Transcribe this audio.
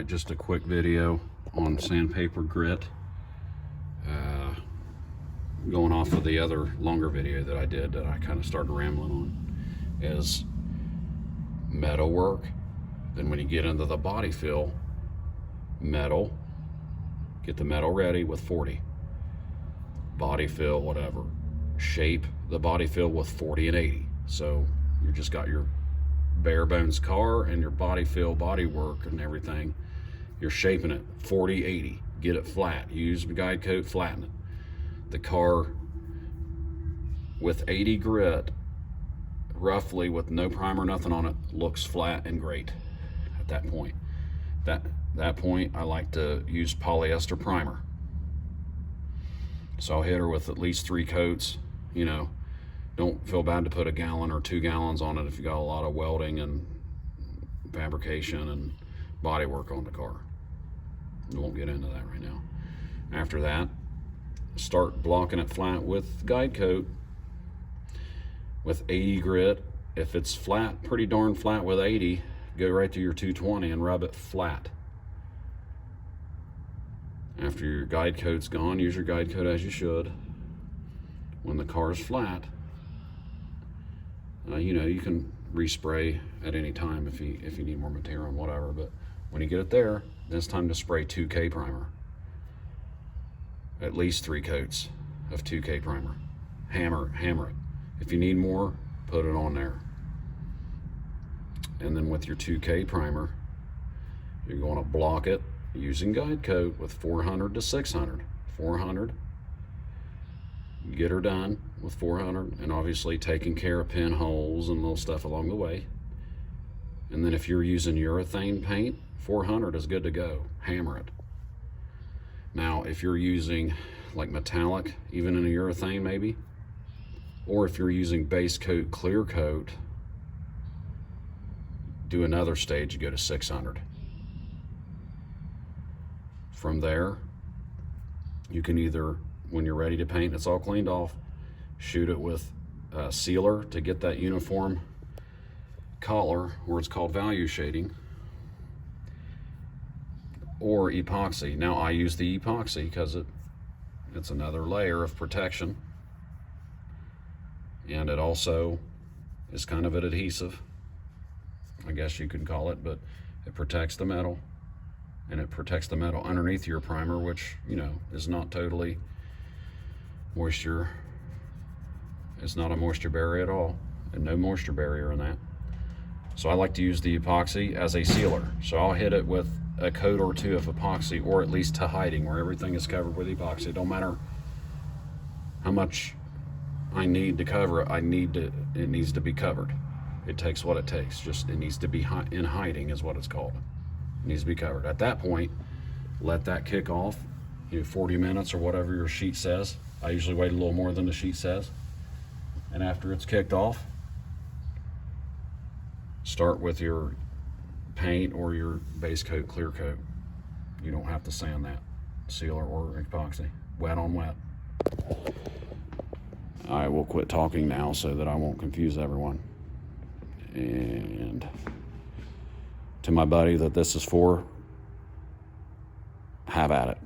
Alright, just a quick video on sandpaper grit. Going off of the other longer video that I did that I kind of started rambling on is metal work. Then when you get into the body fill, metal, get the metal ready with 40. Body fill, whatever. Shape the body fill with 40 and 80. So you just got your bare bones car and your body fill, body work and everything. You're shaping it 40, 80. Get it flat. Use the guide coat, flatten it. The car with 80 grit, roughly with no primer, nothing on it, looks flat and great at that point. That point, I like to use polyester primer. So I'll hit her with at least 3 coats. You know, don't feel bad to put a gallon or 2 gallons on it if you got a lot of welding and fabrication and body work on the car. We won't get into that right now. After that, start blocking it flat with guide coat with 80 grit. If it's flat, pretty darn flat with 80, go right to your 220 and rub it flat. After your guide coat's gone, use your guide coat as you should. When the car's flat, you know, you can respray at any time if you need more material and whatever, but when you get it there, then it's time to spray 2K primer. At least 3 coats of 2K primer. Hammer it. If you need more, put it on there. And then with your 2K primer, you're going to block it using guide coat with 400 to 600. 400, get her done with 400, and obviously taking care of pinholes and little stuff along the way. And then if you're using urethane paint, 400 is good to go. Hammer it. Now, if you're using like metallic, even in a urethane maybe, or if you're using base coat, clear coat, do another stage, you go to 600. From there, you can either, when you're ready to paint, it's all cleaned off, shoot it with a sealer to get that uniform color, or it's called value shading, or epoxy. Now I use the epoxy because it's another layer of protection, and it also is kind of an adhesive, I guess you could call it, but it protects the metal, and it protects the metal underneath your primer, which, you know, is not totally moisture. It's not a moisture barrier at all, and no moisture barrier in that. So I like to use the epoxy as a sealer. So I'll hit it with a coat or 2 of epoxy, or at least to hiding, where everything is covered with epoxy. It don't matter how much I need to cover it, it needs to be covered. It takes what it takes. Just, it needs to be in hiding is what it's called. It needs to be covered. At that point, let that kick off, 40 minutes or whatever your sheet says. I usually wait a little more than the sheet says. And after it's kicked off, start with your paint or your base coat, clear coat. You don't have to sand that, sealer or epoxy. Wet on wet. I will quit talking now so that I won't confuse everyone. And to my buddy that this is for, have at it.